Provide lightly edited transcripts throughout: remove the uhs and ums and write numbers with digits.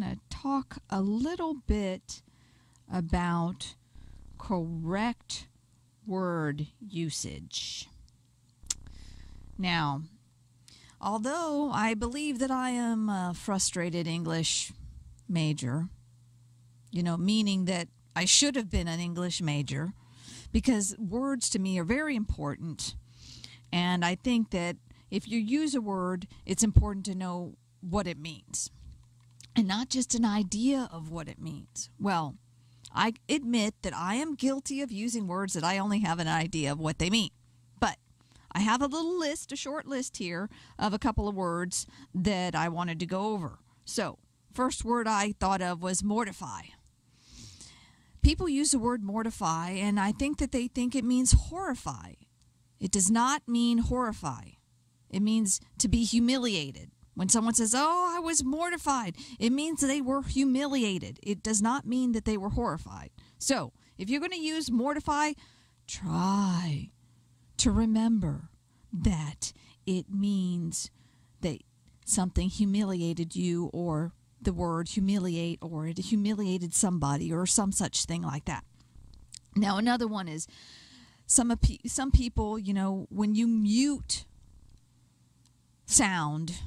want to talk a little bit about correct word usage. Now, although I believe that I am a frustrated English major, meaning that I should have been an English major, because words to me are very important. And I think that if you use a word, it's important to know what it means and not just an idea of what it means. Well, I admit that I am guilty of using words that I only have an idea of what they mean. But I have a short list here of a couple of words that I wanted to go over. So, first word I thought of was mortify. People use the word mortify, and I think that they think it means horrify. It does not mean horrify. It means to be humiliated. When someone says, "Oh, I was mortified," it means they were humiliated. It does not mean that they were horrified. So, if you're going to use mortify, try to remember that it means that something humiliated you, or the word humiliate, or it humiliated somebody, or some such thing like that. Now, another one is some people, when you mute sound,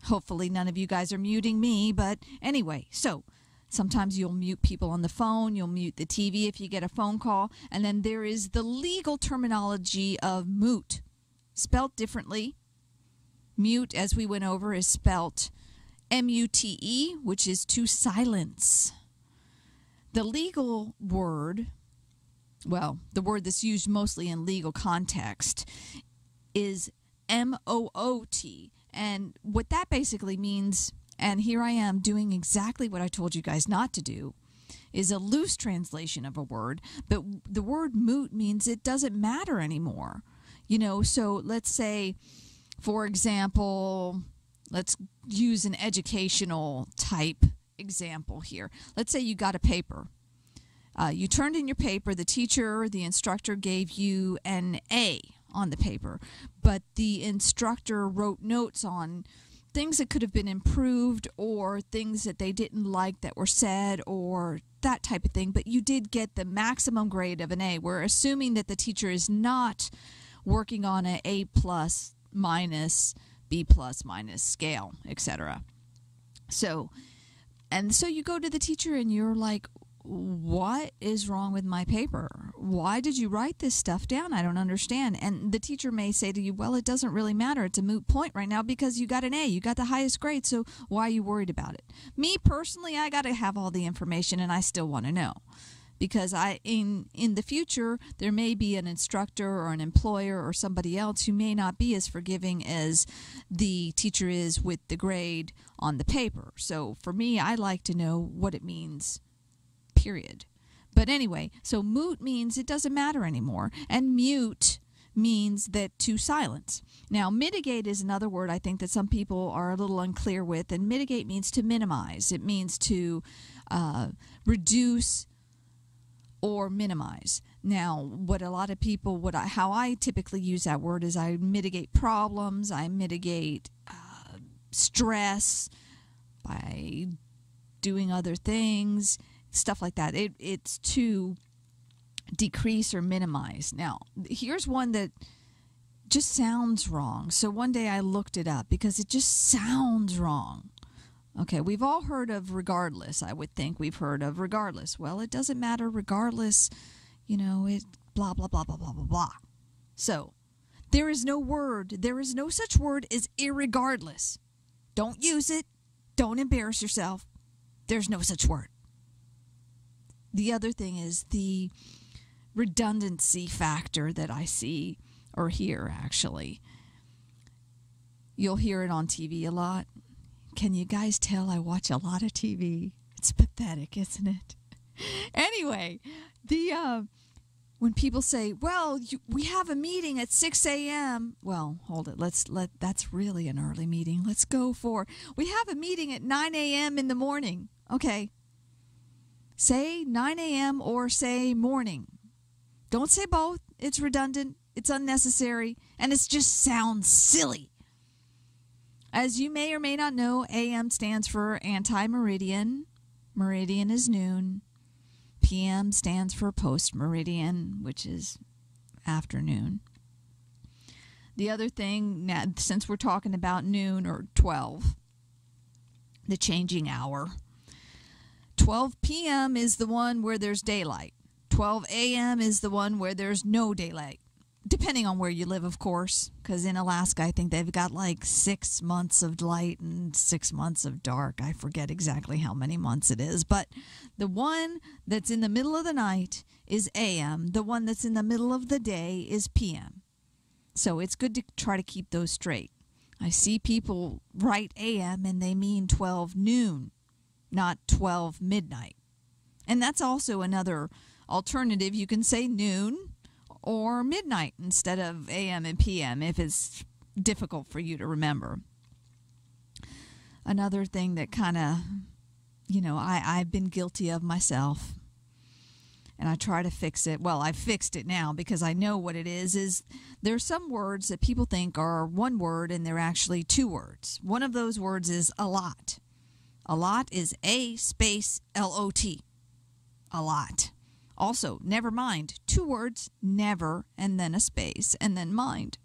hopefully none of you guys are muting me, but anyway, so sometimes you'll mute people on the phone, you'll mute the TV if you get a phone call, and then there is the legal terminology of mute, spelt differently. Mute, as we went over, is spelt M-U-T-E, which is to silence. The legal word, well, the word that's used mostly in legal context, is M-O-O-T. And what that basically means, and here I am doing exactly what I told you guys not to do, is a loose translation of a word. But the word moot means it doesn't matter anymore. So let's say, for example, let's use an educational type example here. Let's say you got a paper. You turned in your paper. The teacher, the instructor gave you an A on the paper, but the instructor wrote notes on things that could have been improved, or things that they didn't like that were said, or that type of thing. But you did get the maximum grade of an A. We're assuming that the teacher is not working on an A plus minus B plus minus scale, etc. So you go to the teacher and you're like, "What is wrong with my paper? Why did you write this stuff down? I don't understand." And the teacher may say to you, "Well, it doesn't really matter. It's a moot point right now because you got an A. You got the highest grade, so why are you worried about it?" Me, personally, I got to have all the information, and I still want to know. Because in the future, there may be an instructor or an employer or somebody else who may not be as forgiving as the teacher is with the grade on the paper. So for me, I like to know what it means, period. But anyway, so moot means it doesn't matter anymore. And mute means that to silence. Now, mitigate is another word I think that some people are a little unclear with. And mitigate means to minimize. It means to reduce or minimize. Now, what a lot of people, how I typically use that word is I mitigate problems, I mitigate stress by doing other things, stuff like that. It's to decrease or minimize. Now, here's one that just sounds wrong. So one day I looked it up because it just sounds wrong. Okay, we've all heard of regardless. I would think we've heard of regardless. Well, it doesn't matter regardless. It blah, blah, blah, blah, blah, blah, blah. So, there is no such word as irregardless. Don't use it. Don't embarrass yourself. There's no such word. The other thing is the redundancy factor that I see, or hear actually. You'll hear it on TV a lot. Can you guys tell I watch a lot of TV? It's pathetic, isn't it? Anyway, when people say, "Well, we have a meeting at 6 a.m." Well, hold it. That's really an early meeting. Let's go for, we have a meeting at 9 a.m. in the morning. Okay. Say 9 a.m. or say morning. Don't say both. It's redundant. It's unnecessary. And it just sounds silly. As you may or may not know, AM stands for anti-meridian. Meridian is noon. PM stands for post-meridian, which is afternoon. The other thing, since we're talking about noon or 12, the changing hour, 12 p.m. is the one where there's daylight. 12 a.m. is the one where there's no daylight, depending on where you live, of course, because in Alaska, I think they've got like 6 months of light and 6 months of dark. I forget exactly how many months it is, but the one that's in the middle of the night is AM. The one that's in the middle of the day is PM. So it's good to try to keep those straight. I see people write AM and they mean 12 noon, not 12 midnight. And that's also another alternative. You can say noon or midnight instead of AM and PM if it's difficult for you to remember. Another thing that kind of, I've been guilty of myself, and I try to fix it. Well, I've fixed it now because I know what it is there's some words that people think are one word and they're actually two words. One of those words is a lot. A lot is A space L-O-T. A lot. Also, never mind. 2 words, never, and then a space, and then mind.